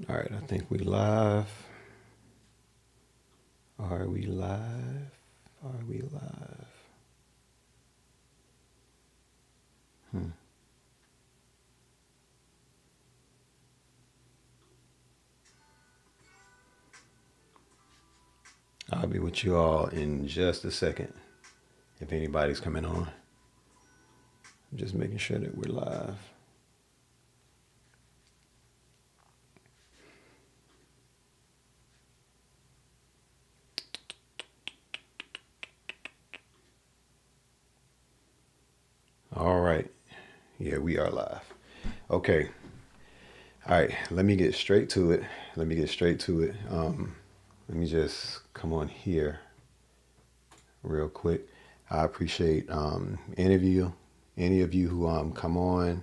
All right, I think we live. Are we live? Are we live? I'll be with you all in just a second. If anybody's coming on, I'm just making sure that we're live. All right. Yeah, we are live. Okay. All right. Let me get straight to it. Let me just come on here real quick. I appreciate any of you who come on.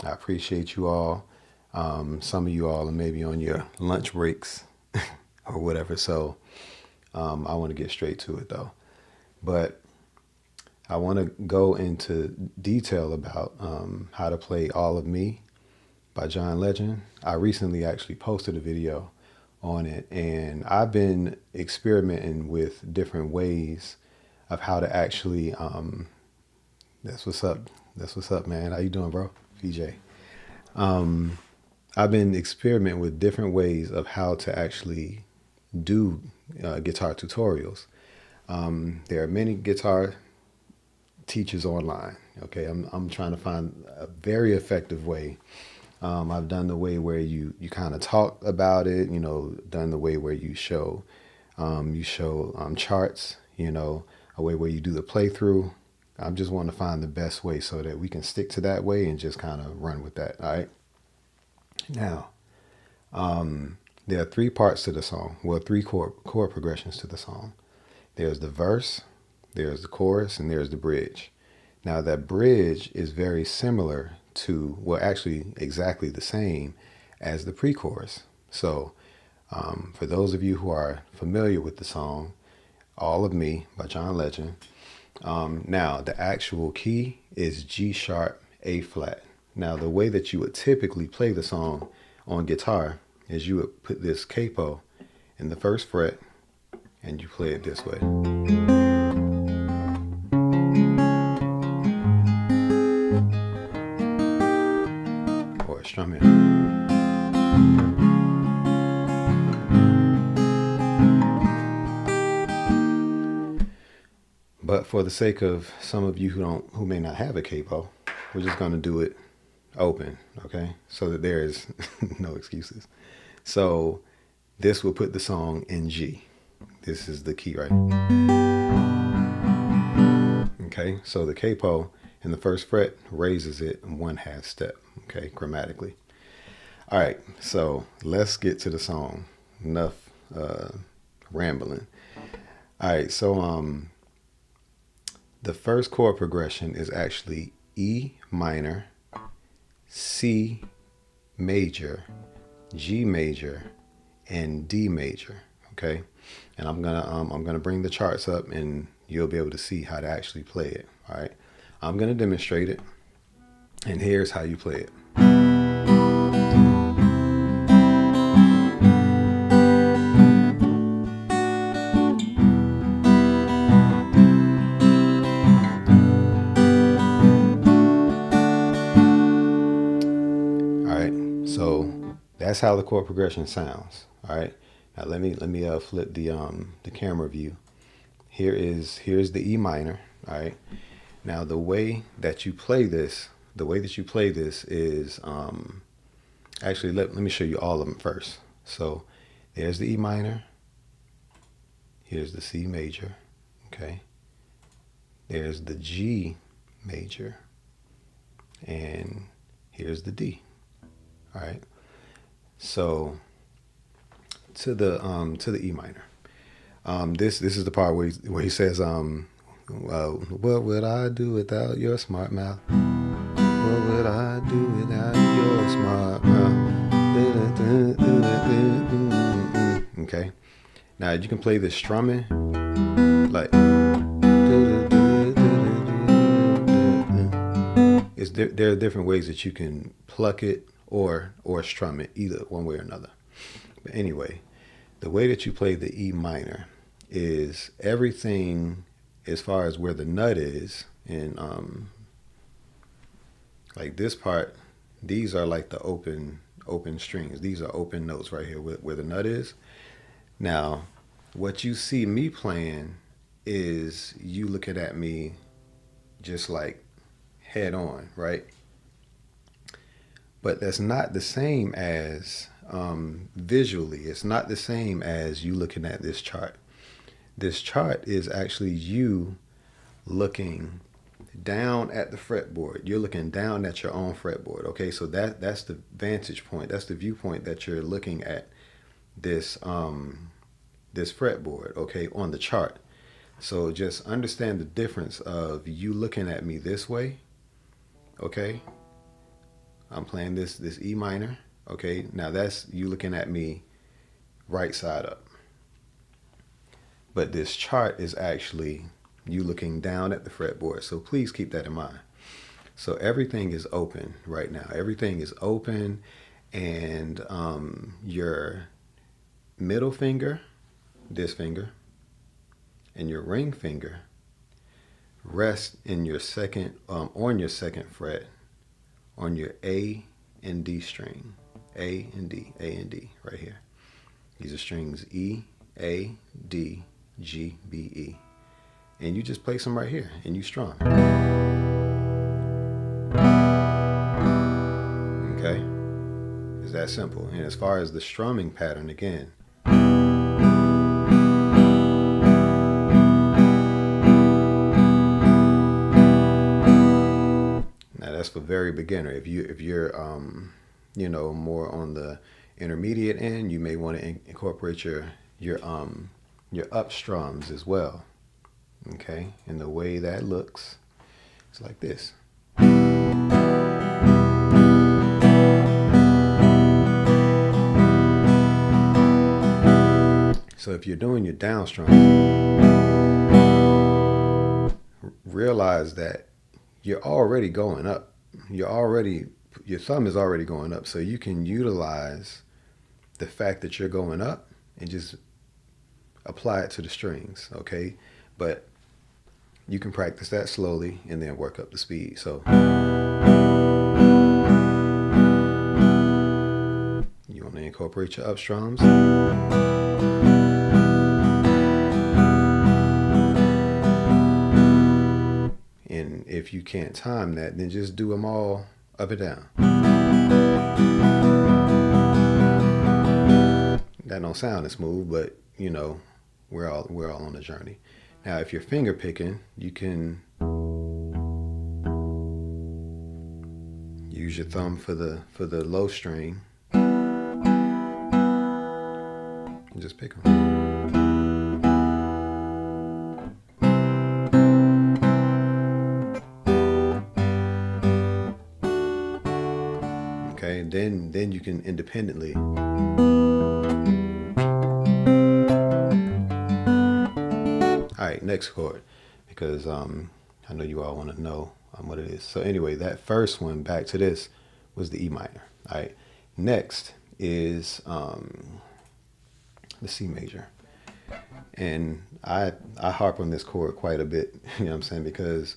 I appreciate you all. Some of you all are maybe on your lunch breaks or whatever. So I want to get straight to it though. But I want to go into detail about how to play All of Me by John Legend. I recently actually posted a video on it, and I've been experimenting with different ways of how to actually, that's what's up. That's what's up, man. How you doing, bro? PJ. I've been experimenting with different ways of how to actually do guitar tutorials. There are many guitar teachers online. Okay, I'm trying to find a very effective way. I've done the way where you kind of talk about it, done the way where you show charts, a way where you do the playthrough. I just want to find the best way so that we can stick to that way and just kind of run with that. All right. Now, there are three parts to the song. Well, three chord progressions to the song. There's the verse, there's the chorus, and there's the bridge. Now that bridge is very similar to, well, actually exactly the same as the pre-chorus. So for those of you who are familiar with the song, All of Me by John Legend, now the actual key is G sharp, A flat. Now the way that you would typically play the song on guitar is you would put this capo in the first fret and you play it this way. Or strum it. But for the sake of some of you who may not have a capo, we're just going to do it open, okay? So that there is no excuses. So this will put the song in G. This is the key, right? Okay, so the capo in the first fret raises it 1/2 step, okay, grammatically. All right, so let's get to the song. Enough rambling. All right, so the first chord progression is actually E minor, C major, G major, and D major. Okay, and I'm gonna bring the charts up, and you'll be able to see how to actually play it. All right, I'm gonna demonstrate it, and here's how you play it. That's how the chord progression sounds. All right. Now let me flip the camera view. Here's the E minor. All right. Now the way that you play this is actually let me show you all of them first. So there's the E minor. Here's the C major. Okay. There's the G major, and here's the D. All right. So to the E minor, this is the part where he says, what would I do without your smart mouth? What would I do without your smart mouth? Okay. Now you can play this strumming like. There are different ways that you can pluck it or strum it, either one way or another. But anyway, the way that you play the E minor is everything as far as where the nut is, and like this part, these are like the open strings. These are open notes right here where the nut is. Now, what you see me playing is you looking at me just like head on, right? But that's not the same as visually. It's not the same as you looking at this chart. This chart is actually you looking down at the fretboard. You're looking down at your own fretboard. Okay, so that's the vantage point. That's the viewpoint that you're looking at this this fretboard, okay, on the chart. So just understand the difference of you looking at me this way, okay? I'm playing this E minor, okay? Now that's you looking at me right side up. But this chart is actually you looking down at the fretboard. So please keep that in mind. So everything is open right now. Everything is open, and your middle finger, this finger, and your ring finger rest in your second, on your second fret, on your A and D string. A and D, right here. These are strings E, A, D, G, B, E. And you just place them right here and you strum. Okay? It's that simple. And as far as the strumming pattern, again, now that's for very beginner. If you're you know, more on the intermediate end, you may want to incorporate your up strums as well. Okay, and the way that looks, it's like this. So if you're doing your down strums, realize that you're already going up. Your thumb is already going up, so you can utilize the fact that you're going up and just apply it to the strings, okay? But you can practice that slowly and then work up the speed. So you want to incorporate your up strums. And if you can't time that, then just do them all up and down. That don't sound as smooth, but you know, we're all on a journey. Now, if you're finger picking, you can use your thumb for the low string and just pick them. Okay, then you can independently. All right, next chord, because I know you all want to know what it is. So anyway, that first one, back to this, was the E minor. All right, next is the C major. And I harp on this chord quite a bit, you know what I'm saying, because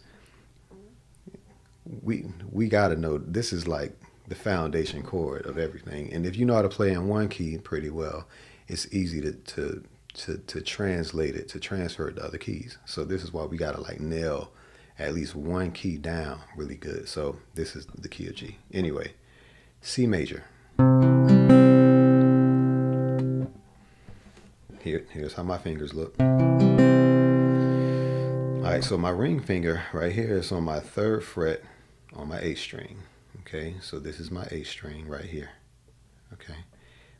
we got to know this is like the foundation chord of everything. And if you know how to play in one key pretty well, it's easy to translate it, to transfer it to other keys. So this is why we gotta like nail at least one key down really good. So this is the key of G. Anyway, C major. Here's how my fingers look. All right, so my ring finger right here is on my 3rd fret on my A string. Okay, so this is my A string right here. Okay,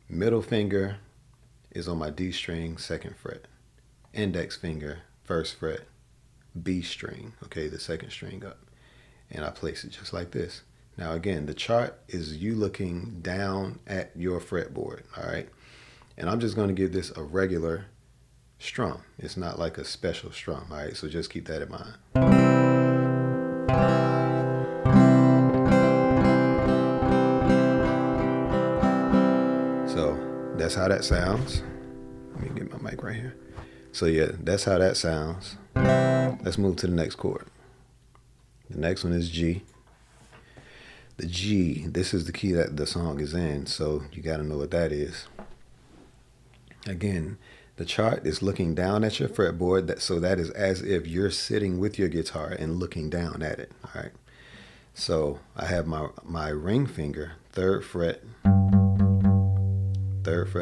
middle finger is on my D string, 2nd fret. Index finger, 1st fret, B string, okay, the 2nd string up. And I place it just like this. Now again, the chart is you looking down at your fretboard, all right? And I'm just gonna give this a regular strum. It's not like a special strum, all right? So just keep that in mind. So that's how that sounds. Let me get my mic right here. So yeah, that's how that sounds. Let's move to the next chord. The next one is G. The G, this is the key that the song is in, so you got to know what that is. Again, the chart is looking down at your fretboard, so that is as if you're sitting with your guitar and looking down at it. All right. So I have my ring finger, third fret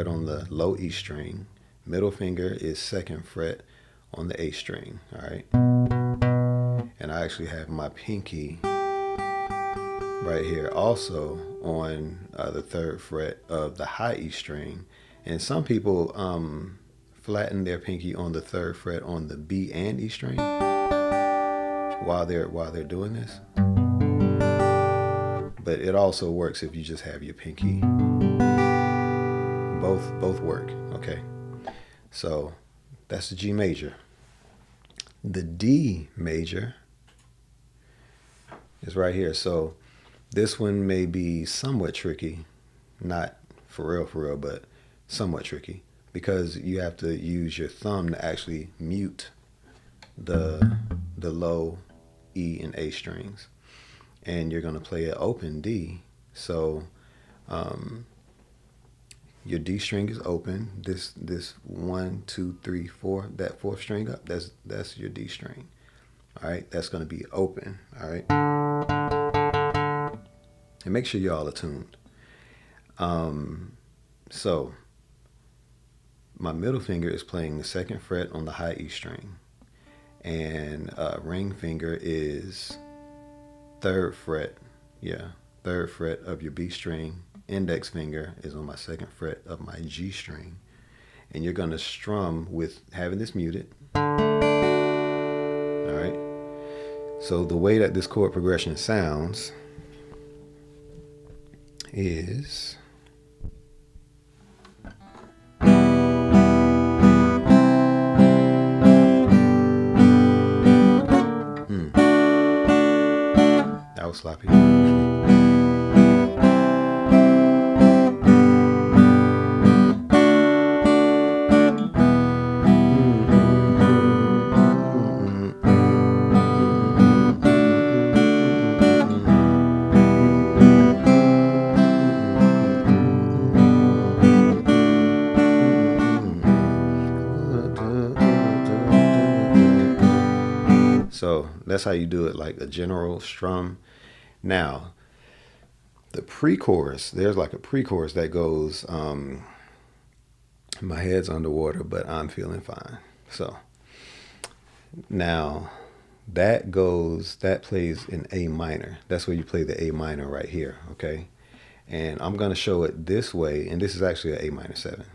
on the low E string. Middle finger is second fret on the A string. All right. And I actually have my pinky right here also on the third fret of the high E string. And some people flatten their pinky on the third fret on the B and E string while they're doing this. But it also works if you just have your pinky. Both work. Okay. So that's the G major. The D major is right here. So this one may be somewhat tricky, not for real, but somewhat tricky, because you have to use your thumb to actually mute the low E and A strings, and you're going to play an open D. So your D string is open. This 1, 2, 3, 4, that fourth string up, that's your D string. All right, that's going to be open. All right, and make sure y'all are tuned. So my middle finger is playing the second fret on the high E string, and ring finger is third fret. Yeah, third fret of your B string. Index finger is on my second fret of my G string, and you're gonna strum with having this muted. All right. So the way that this chord progression sounds is that was sloppy. So that's how you do it, like a general strum. Now, the pre-chorus, there's like a pre-chorus that goes, my head's underwater, but I'm feeling fine. So now that plays in A minor. That's where you play the A minor right here, okay? And I'm going to show it this way, and this is actually an A minor 7.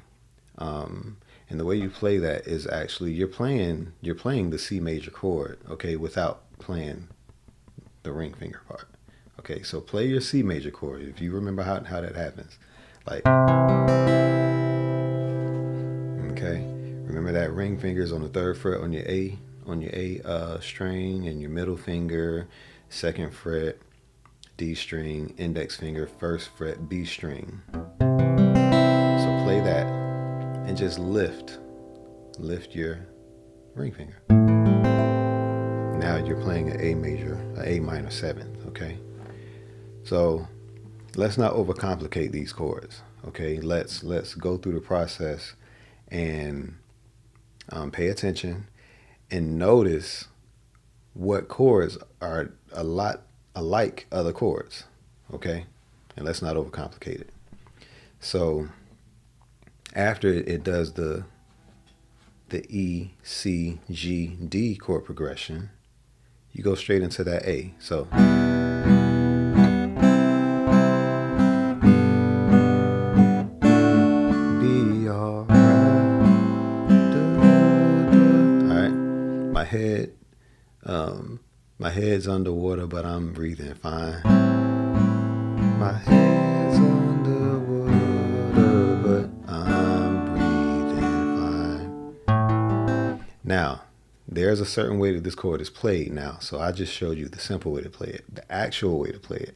And the way you play that is actually you're playing the C major chord, okay, without playing the ring finger part. Okay, so play your C major chord. If you remember how that happens, like, okay, remember that ring finger is on the third fret on your A string, and your middle finger, second fret, D string, index finger, first fret, B string. So play that. And just lift your ring finger. Now you're playing an A major, an A minor 7th, okay? So let's not overcomplicate these chords, okay? Let's go through the process and pay attention and notice what chords are a lot alike other chords, okay? And let's not overcomplicate it. So after it does the E, C, G, D chord progression, you go straight into that A. So be alright. Alright. My head's underwater, but I'm breathing fine. My head's underwater, but I'm breathing fine. Now, there's a certain way that this chord is played now. So I just showed you the simple way to play it. The actual way to play it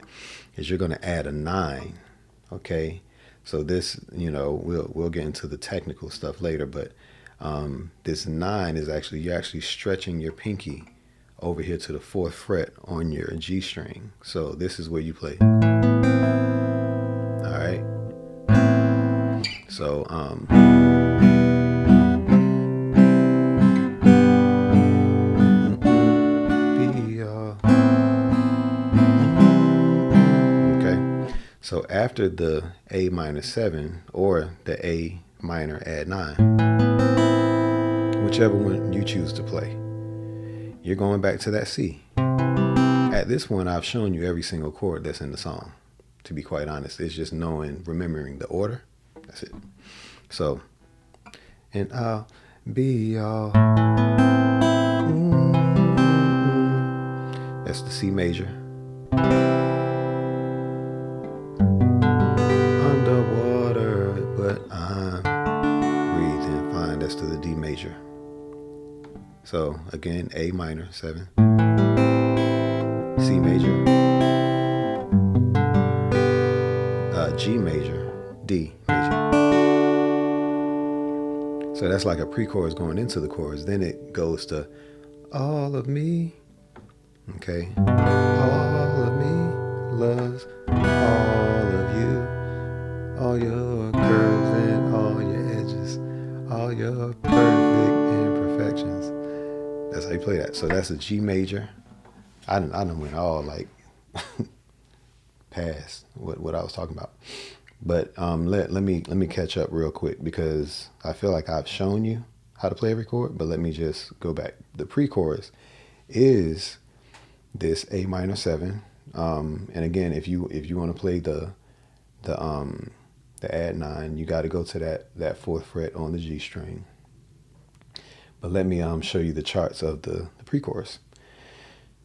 is you're going to add a 9, okay? So this, we'll get into the technical stuff later, but this 9 is actually, you're actually stretching your pinky over here to the 4th fret on your G string. So this is where you play. All right. So okay. So after the A minor 7 or the A minor add 9, whichever one you choose to play, you're going back to that C. At this point, I've shown you every single chord that's in the song. To be quite honest, it's just remembering the order. That's it. So, and I'll be all. That's the C major. Underwater, but I'm breathing fine. That's to the D major. So again, A minor 7, C major, G major, D major. So that's like a pre-chorus going into the chorus. Then it goes to all of me. Okay, all of me loves all of you, all your curves and all your edges, all your perfect imperfections. That's how you play that. So that's a G major. I done went all like past what I was talking about. But let me catch up real quick, because I feel like I've shown you how to play every chord, but let me just go back. The pre-chorus is this A minor 7. And again, if you want to play the add 9, you got to go to that 4th fret on the G string. But let me show you the charts of the pre-chorus.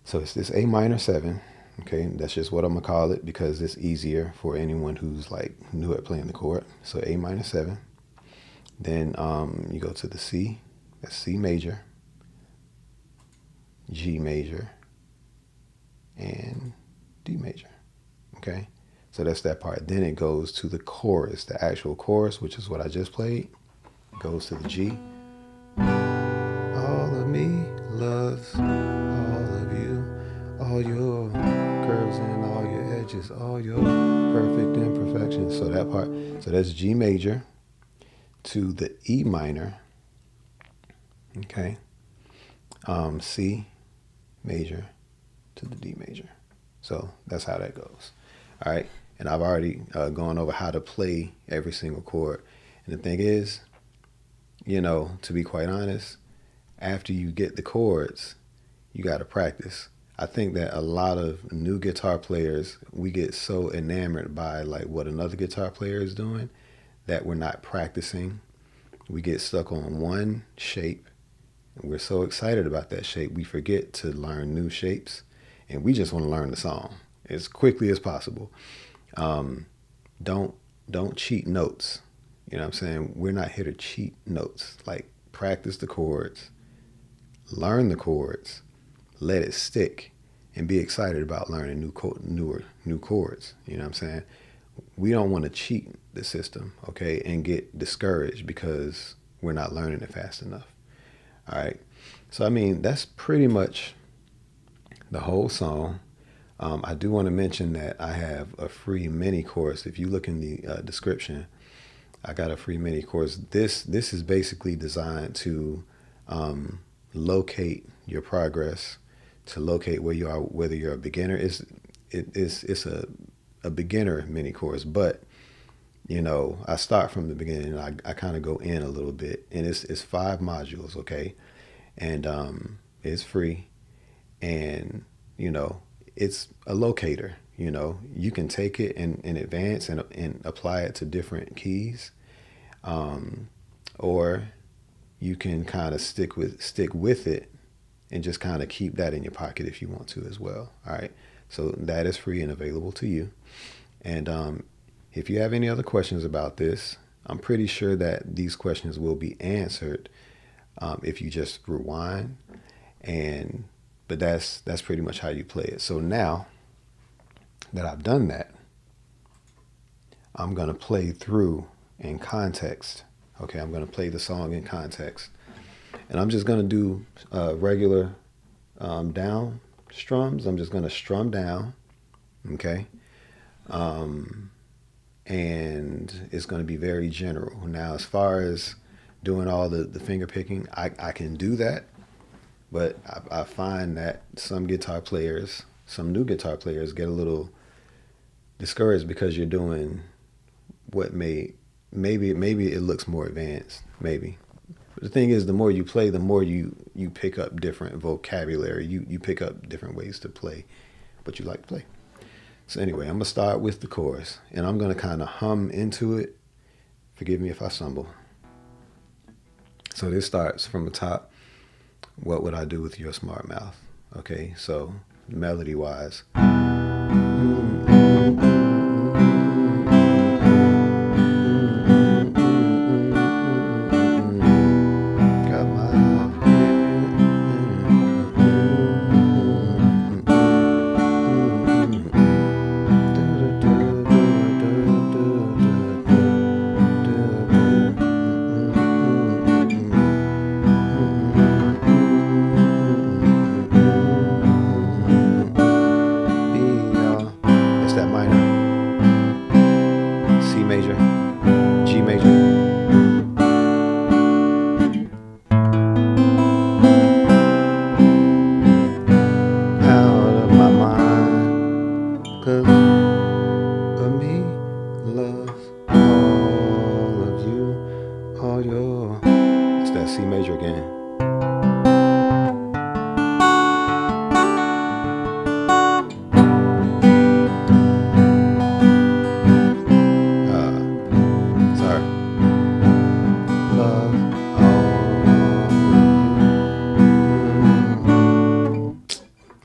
So it's this A minor 7. Okay, that's just what I'm gonna call it because it's easier for anyone who's like new at playing the chord. So A minor 7. Then you go to the C. That's C major, G major, and D major. Okay, so that's that part. Then it goes to the chorus, the actual chorus, which is what I just played. It goes to the G. All of me loves all of you, all your curves and all your edges, all your perfect imperfections. So that part, so that's G major to the E minor. Okay, C major to the D major. So that's how that goes. All right, and I've already gone over how to play every single chord. And the thing is, to be quite honest, after you get the chords, you got to practice. I think that a lot of new guitar players, we get so enamored by like what another guitar player is doing that we're not practicing. We get stuck on one shape, and we're so excited about that shape, we forget to learn new shapes, and we just want to learn the song as quickly as possible. Don't cheat notes. You know what I'm saying? We're not here to cheat notes. Like, practice the chords, learn the chords, let it stick, and be excited about learning new chords. You know what I'm saying? We don't want to cheat the system, okay, and get discouraged because we're not learning it fast enough. All right. So, I mean, that's pretty much the whole song. I do want to mention that I have a free mini course. If you look in the description, I got a free mini course. This is basically designed to locate your progress, to locate where you are, whether you're a beginner. It's a beginner mini course, but I start from the beginning. I kind of go in a little bit, and it's 5 modules, okay, and it's free, and it's a locator. You can take it in advance and apply it to different keys, or you can kind of stick with it and just kind of keep that in your pocket if you want to as well. All right. So that is free and available to you. And if you have any other questions about this, I'm pretty sure that these questions will be answered if you just rewind. But that's pretty much how you play it. So now that I've done that, I'm going to play through in context. Okay, I'm going to play the song in context. And I'm just going to do regular down strums. I'm just going to strum down. Okay. And it's going to be very general. Now, as far as doing all the finger picking, I can do that. But I find that some guitar players, some new guitar players, get a little discouraged because you're doing what maybe it looks more advanced, maybe. But the thing is, the more you play, the more you pick up different vocabulary. You pick up different ways to play what you like to play. So anyway, I'm going to start with the chorus, and I'm going to kind of hum into it. Forgive me if I stumble. So this starts from the top. What would I do with your smart mouth? Okay, so melody-wise.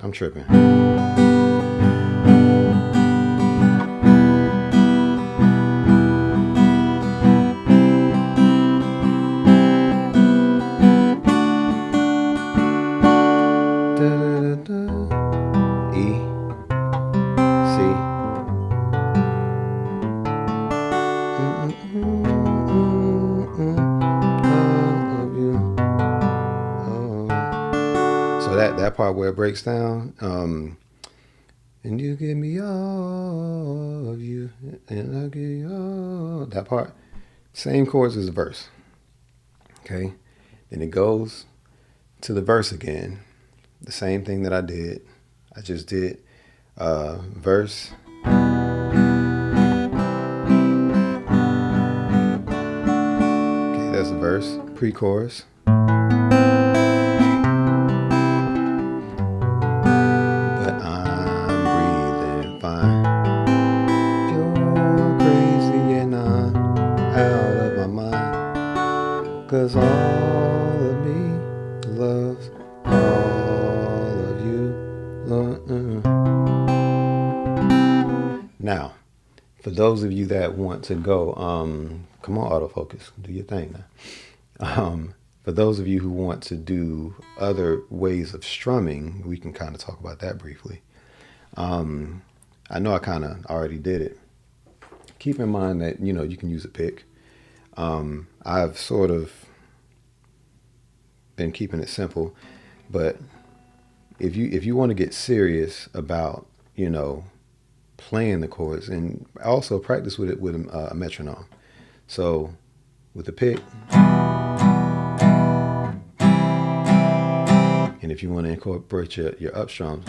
I'm tripping. So that part where it breaks down, and you give me all of you, and I'll give you all, that part, same chords as the verse. Okay, then it goes to the verse again, the same thing that I did. I just did verse. Okay, that's the verse, pre-chorus. Cause all of me loves all of you. Now, for those of you that want to go, come on, autofocus, do your thing now. For those of you who want to do other ways of strumming, we can kind of talk about that briefly. I know I kind of already did it. Keep in mind that, you can use a pick. I've sort of been keeping it simple, but if you want to get serious about, playing the chords, and also practice with it with a metronome. So with the pick, and if you want to incorporate your up strums.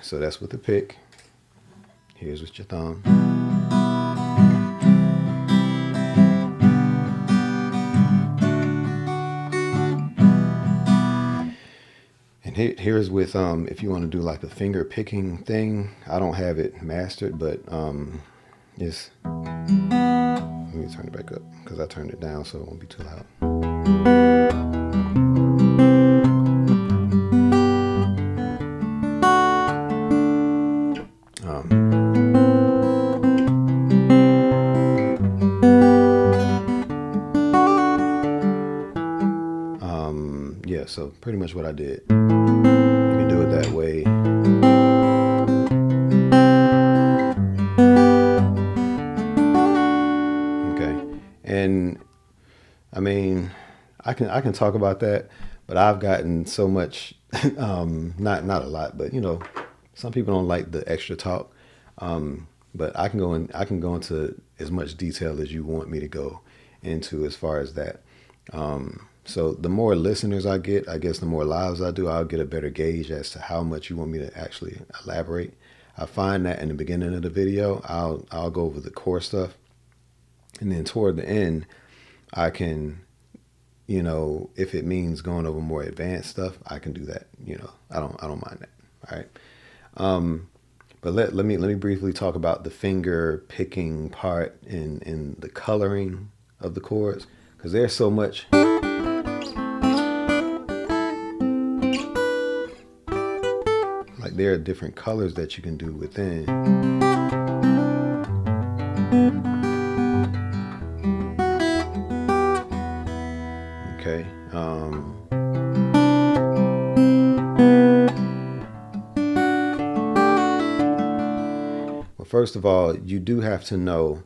So that's with the pick. Here's with your thumb. And here's with if you want to do like a finger picking thing. I don't have it mastered, but it's. Let me turn it back up because I turned it down so it won't be too loud. Yeah, so pretty much what I did. You can do it that way. Okay. And I mean, I can talk about that, but I've gotten so much not a lot, but you know, some people don't like the extra talk. But I can go into as much detail as you want me to go into as far as that. So the more listeners I get, I guess the more lives I do, I'll get a better gauge as to how much you want me to actually elaborate. I find that in the beginning of the video, I'll go over the core stuff, and then toward the end, I can, you know, if it means going over more advanced stuff, I can do that. You know, I don't mind that. All right. But let me briefly talk about the finger picking part in the coloring of the chords, because there's so much. Like there are different colors that you can do within. Okay. Well, first of all, you do have to know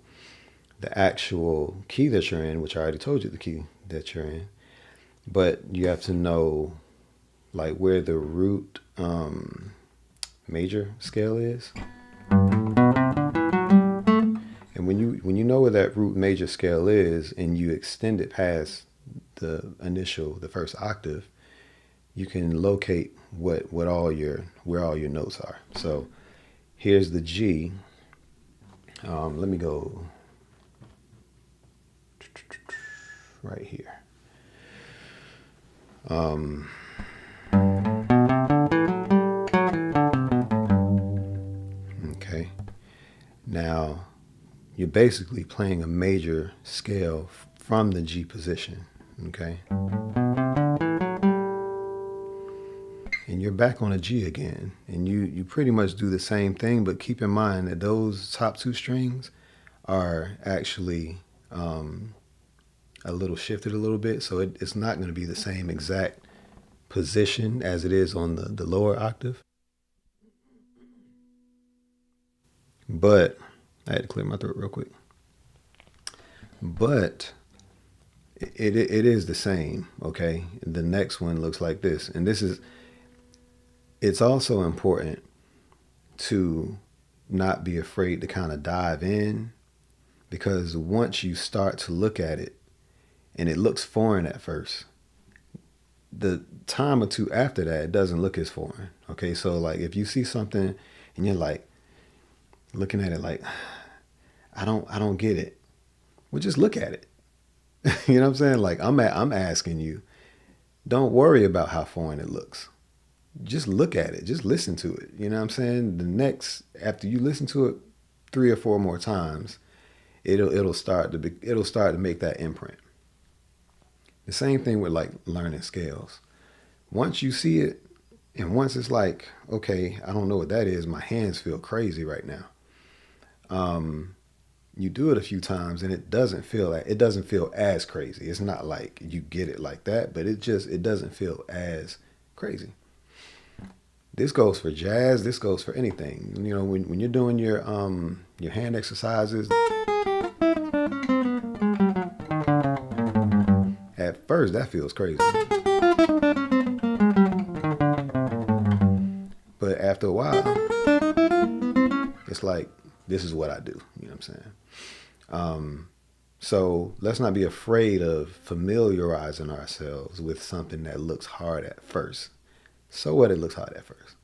the actual key that you're in, which I already told you the key that you're in. But you have to know like where the root major scale is. And when you know where that root major scale is and you extend it past the first octave, you can locate where all your notes are. So here's the G. Let me go right here. Okay. Now you're basically playing a major scale from the G position. Okay. And you're back on a G again, and you pretty much do the same thing, but keep in mind that those top two strings are actually a little shifted a little bit, so it's not going to be the same exact position as it is on the lower octave. But I had to clear my throat real quick. But it is the same. Okay, the next one looks like this, and it's also important to not be afraid to kind of dive in, because once you start to look at it and it looks foreign at first, the time or two after that, it doesn't look as foreign. Okay, so like if you see something and you're like looking at it like, I don't get it, well, just look at it. You know what I'm saying? Like I'm asking you, don't worry about how foreign it looks. Just look at it. Just listen to it. You know what I'm saying? After you listen to it 3 or 4 more times, it'll start to make that imprint. The same thing with like learning scales. Once you see it, and once it's like, okay, I don't know what that is. My hands feel crazy right now. You do it a few times, and it doesn't feel as crazy. It's not like you get it like that, but it doesn't feel as crazy. This goes for jazz. This goes for anything. You know, when you're doing your hand exercises, at first that feels crazy, but after a while, it's like, this is what I do. You know what I'm saying? So let's not be afraid of familiarizing ourselves with something that looks hard at first. So what, it looks hard at first,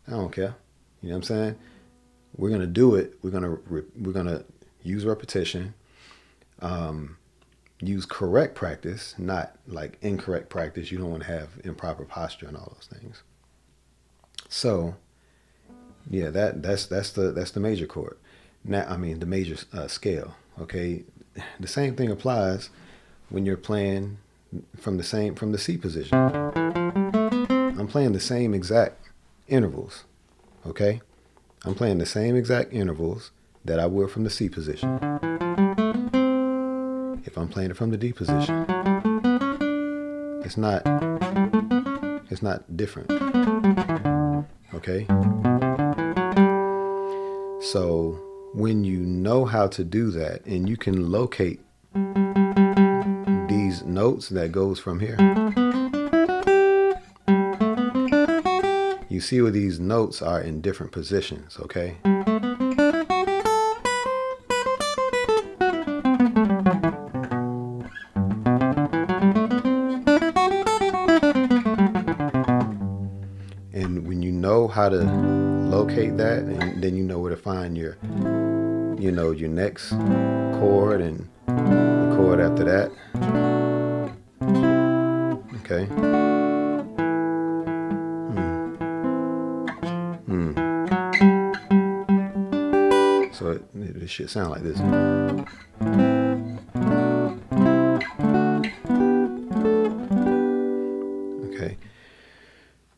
I don't care. You know what I'm saying? We're gonna do it. We're gonna use repetition. Use correct practice, not like incorrect practice. You don't want to have improper posture and all those things. So yeah, that's the major chord. Now, I mean the major scale. Okay, the same thing applies when you're playing from the C position. I'm playing the same exact intervals. Okay, I'm playing the same exact intervals that I would from the C position if I'm playing it from the D position. It's not It's not different. Okay? So when you know how to do that and you can locate these notes that goes from here, you see where these notes are in different positions, okay? And when you know how to locate that, and then you know where to find your, you know, your next chord and the chord after that. Okay. So it should sound like this. Okay.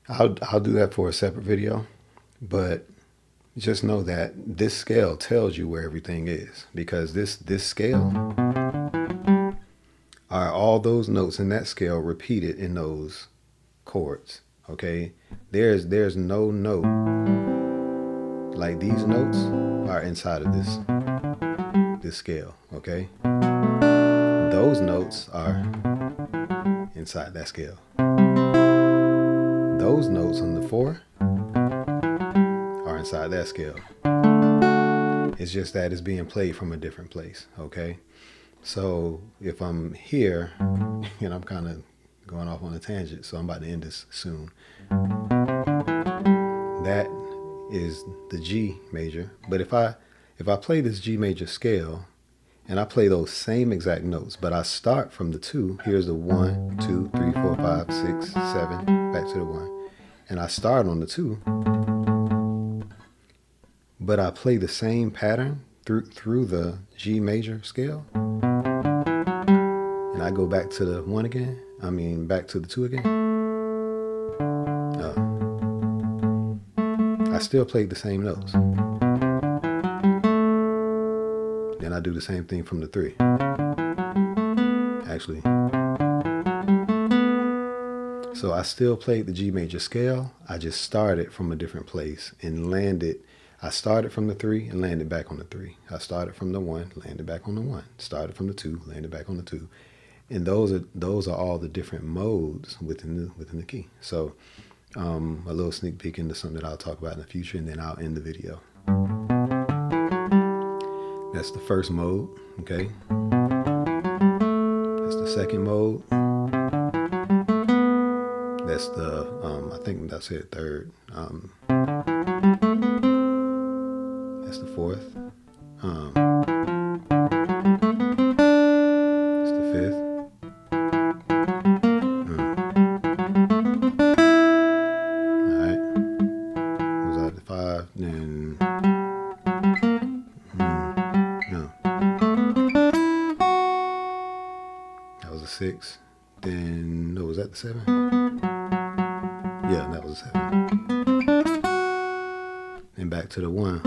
I'll do that for a separate video, but just know that this scale tells you where everything is, because this scale are all those notes in that scale repeated in those chords. Okay, there's no note like these notes are inside of this scale. Okay, those notes are inside that scale. Those notes on the 4 are inside that scale. It's just that it's being played from a different place. Okay, so if I'm here, and I'm kind of going off on a tangent, so I'm about to end this soon. That is the G major. But if I play this G major scale and I play those same exact notes, but I start from the 2, here's the 1, 2, 3, 4, 5, 6, 7, back to the 1, and I start on the 2, but I play the same pattern through the G major scale, and I go back to the 1 again, back to the 2 again, I still played the same notes. Then I do the same thing from the 3. Actually. So I still played the G major scale. I just started from a different place and landed. I started from the 3 and landed back on the 3. I started from the 1, landed back on the 1. Started from the 2, landed back on the 2. And those are all the different modes within the key. So a little sneak peek into something that I'll talk about in the future, and then I'll end the video. That's the first mode, okay? That's the second mode. That's the, I think that's it, third. That's the fourth. That's the fifth. Alright. Was that the 5? Then no. That was a 6. Then, no, was that the 7? Yeah, that was a 7. Then back to the 1.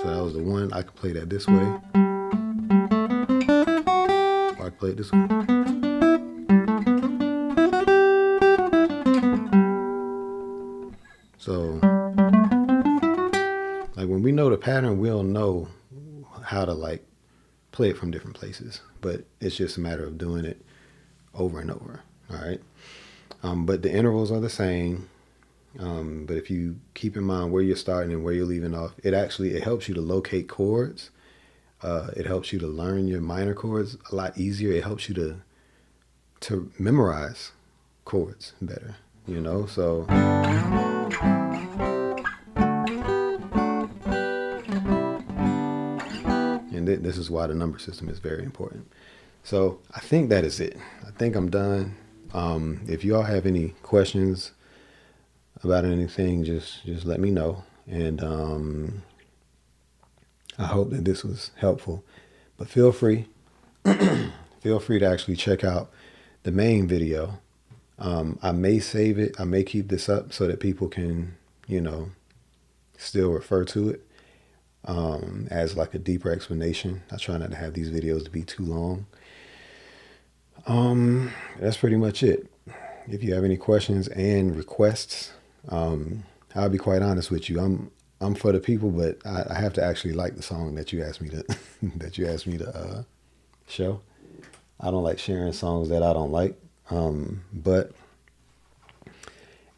So that was the 1. I could play that this way, or I could play it this way. So, like, when we know the pattern, we'll know how to, like, play it from different places. But it's just a matter of doing it over and over. All right. But the intervals are the same. But if you keep in mind where you're starting and where you're leaving off, it helps you to locate chords. It helps you to learn your minor chords a lot easier. It helps you to memorize chords better, you know? So and this is why the number system is very important. So I think that is it. I think I'm done. If you all have any questions about anything, just let me know. And I hope that this was helpful. But feel free to actually check out the main video. I may save it. I may keep this up so that people can, still refer to it as like a deeper explanation. I try not to have these videos to be too long. That's pretty much it. If you have any questions and requests, I'll be quite honest with you. I'm for the people, but I have to actually like the song that you asked me to show. I don't like sharing songs that I don't like. But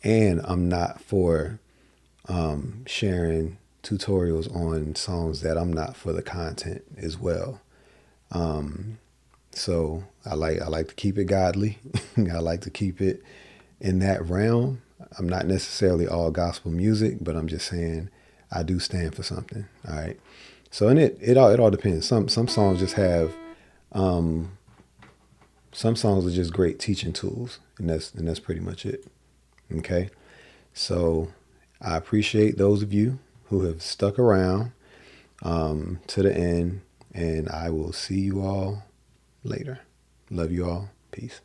and I'm not for sharing tutorials on songs that I'm not for the content as well. So I like to keep it godly. I like to keep it in that realm. I'm not necessarily all gospel music, but I'm just saying I do stand for something. All right. So and it all depends. Some songs just have some songs are just great teaching tools, and that's pretty much it. Okay. So I appreciate those of you who have stuck around to the end, and I will see you all later. Love you all. Peace.